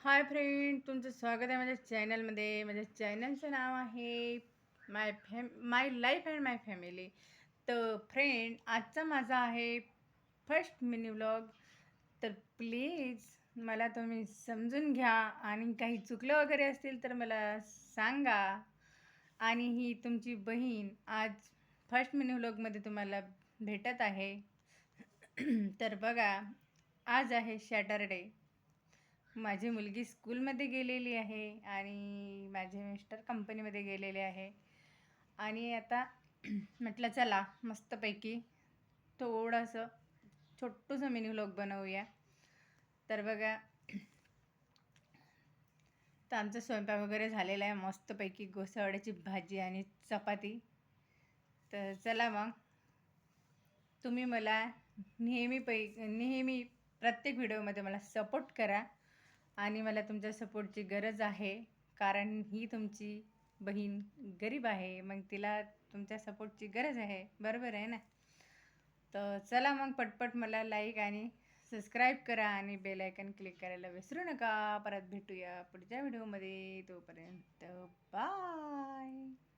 Hi friend, तुमचं स्वागत आहे माझ्या चॅनलमध्ये. माझ्या चॅनलचं नाव आहे माय लाईफ अँड माय फॅमिली. तर फ्रेंड, आजचा माझा आहे फर्स्ट मिनी व्लॉग. तर प्लीज मला तुम्ही समजून घ्या आणि काही चुकलं वगैरे असतील तर मला सांगा. आणि ही तुमची बहीण आज फर्स्ट मिनी व्लॉगमध्ये तुम्हाला भेटत आहे. तर बघा, आज आहे सॅटरडे. माझी मुलगी स्कूलमध्ये गेलेली आहे आणि माझे मिस्टर कंपनीमध्ये गेलेले आहे. आणि आता म्हटलं चला मस्तपैकी थोडंसं छोटंसं मिनी व्लॉग बनवूया. तर बघा, तर आमचा स्वयंपाक वगैरे झालेला आहे. मस्तपैकी घोसावड्याची भाजी आणि चपाती. तर चला मग, तुम्ही मला नेहमी प्रत्येक व्हिडिओमध्ये मला सपोर्ट करा. आणि मला तुमच्या सपोर्टची गरज आहे, कारण ही तुमची बहीण गरीब आहे, मग तिला तुमच्या सपोर्टची गरज आहे. बरोबर आहे ना? तर चला मग, पटपट मला लाईक आणि सबस्क्राईब करा आणि बेल आयकन क्लिक करायला विसरू नका. परत भेटूया पुढच्या व्हिडिओमध्ये. तोपर्यंत बाय.